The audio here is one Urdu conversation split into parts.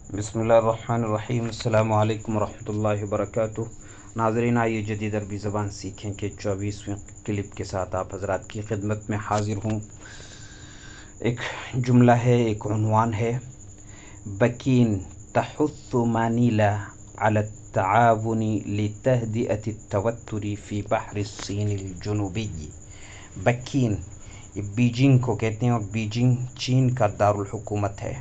بسم اللہ الرحمن الرحیم۔ السلام علیکم ورحمۃ اللہ وبرکاتہ۔ ناظرین، آئیے جدید عربی زبان سیکھیں کہ 24ویں کلپ کے ساتھ آپ حضرات کی خدمت میں حاضر ہوں۔ ایک جملہ ہے، ایک عنوان ہے، بکین تحث مانیلا على التعاون لتهدئة التوتر في بحر الصین الجنوبی۔ بکین بیجنگ کو کہتے ہیں اور بیجنگ چین کا دارالحکومت ہے۔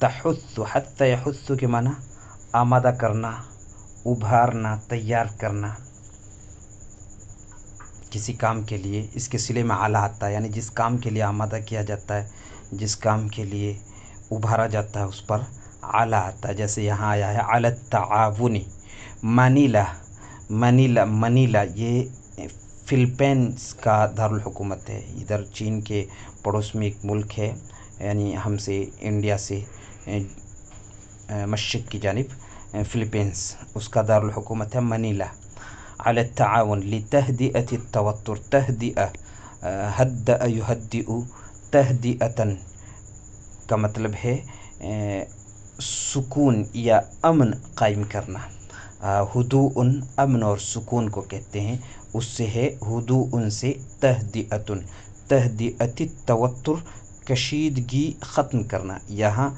تحث، حث یحث کے معنی آمادہ کرنا، ابھارنا، تیار کرنا کسی کام کے لیے۔ اس کے صلے میں اعلیٰ آتا ہے، یعنی جس کام کے لیے آمادہ کیا جاتا ہے، جس کام کے لیے ابھارا جاتا ہے، اس پر اعلیٰ آتا ہے۔ جیسے یہاں آیا ہے علی التعاون۔ منیلا، منیلا یہ فلپینس کا دارالحکومت ہے۔ ادھر چین کے پڑوس میں ایک ملک ہے، یعنی ہم سے، انڈیا سے مشرق کی جانب فلپینس، اس کا دارالحکومت ہے منیلا۔ علی التعاون لتهدئة التوتر، تهدئة، هدأ يهدئ، تهدئة کا مطلب ہے سکون یا امن قائم کرنا۔ ہدوء امن اور سکون کو کہتے ہیں، اس سے ہے ہدوء سے تہدئۃ، تہدئۃ التوتر کشیدگی ختم کرنا۔ یہاں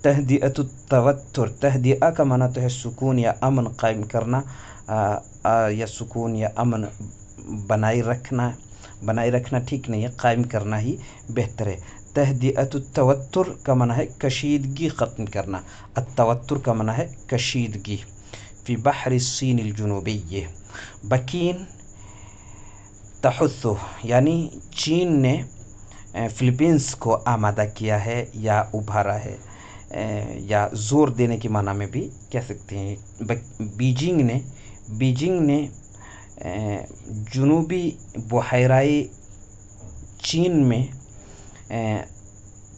تہدئۃ التوتر، تہدئہ کا معنی تو ہے سکون یا امن قائم کرنا، یا سکون یا امن بنائے رکھنا ٹھیک نہیں ہے، قائم کرنا ہی بہتر ہے۔ تہدئۃ التوتر کا معنی ہے کشیدگی ختم کرنا، التوتر کا معنی ہے کشیدگی۔ فی بحر الصین الجنوبی، بکین تحث یعنی چین نے فلپینس کو آمادہ کیا ہے یا ابھارا ہے، یا زور دینے کے معنی میں بھی کہہ سکتے ہیں۔ بیجنگ نے جنوبی بحیرۂ چین میں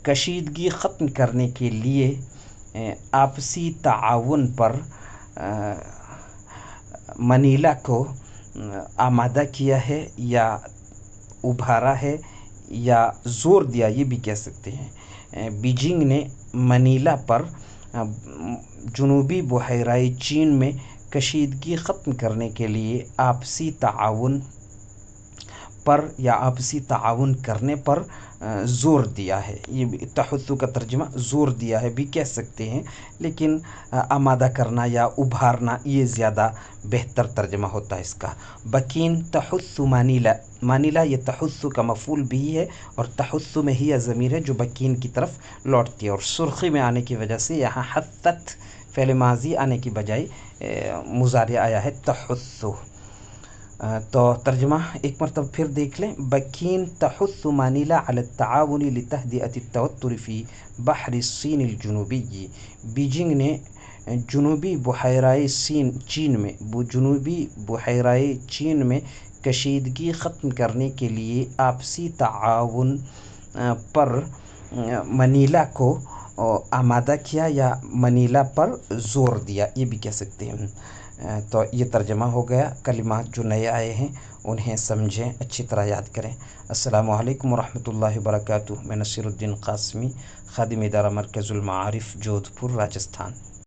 کشیدگی ختم کرنے کے لیے آپسی تعاون پر منیلا کو آمادہ کیا ہے یا ابھارا ہے یا زور دیا، یہ بھی کہہ سکتے ہیں۔ بیجنگ نے منیلا پر جنوبی بحیرۂ چین میں کشیدگی ختم کرنے کے لیے آپسی تعاون پر یا آپسی تعاون کرنے پر زور دیا ہے۔ یہ تحث کا ترجمہ زور دیا ہے بھی کہہ سکتے ہیں، لیکن آمادہ کرنا یا ابھارنا یہ زیادہ بہتر ترجمہ ہوتا ہے اس کا۔ بکین تحث مانیلا، مانیلا یہ تحث کا مفعول بھی ہے اور تحث میں ہی ضمیر ہے جو بکین کی طرف لوٹتی ہے، اور سرخی میں آنے کی وجہ سے یہاں حثت فعل ماضی آنے کی بجائے مضارع آیا ہے تحث۔ تو ترجمہ ایک مرتبہ پھر دیکھ لیں۔ بکین تحث مانیلا علی التعاون لتهدئة التوتر فی بحر الصین الجنوبی۔ بیجنگ نے جنوبی بحیرۂ چین میں کشیدگی ختم کرنے کے لیے آپسی تعاون پر منیلا کو آمادہ کیا یا منیلا پر زور دیا، یہ بھی کہہ سکتے ہیں۔ تو یہ ترجمہ ہو گیا۔ کلمات جو نئے آئے ہیں انہیں سمجھیں، اچھی طرح یاد کریں۔ السلام علیکم ورحمۃ اللہ وبرکاتہ۔ میں نصیر الدین قاسمی، خادم ادارہ مرکز المعارف، جودھ پور، راجستھان۔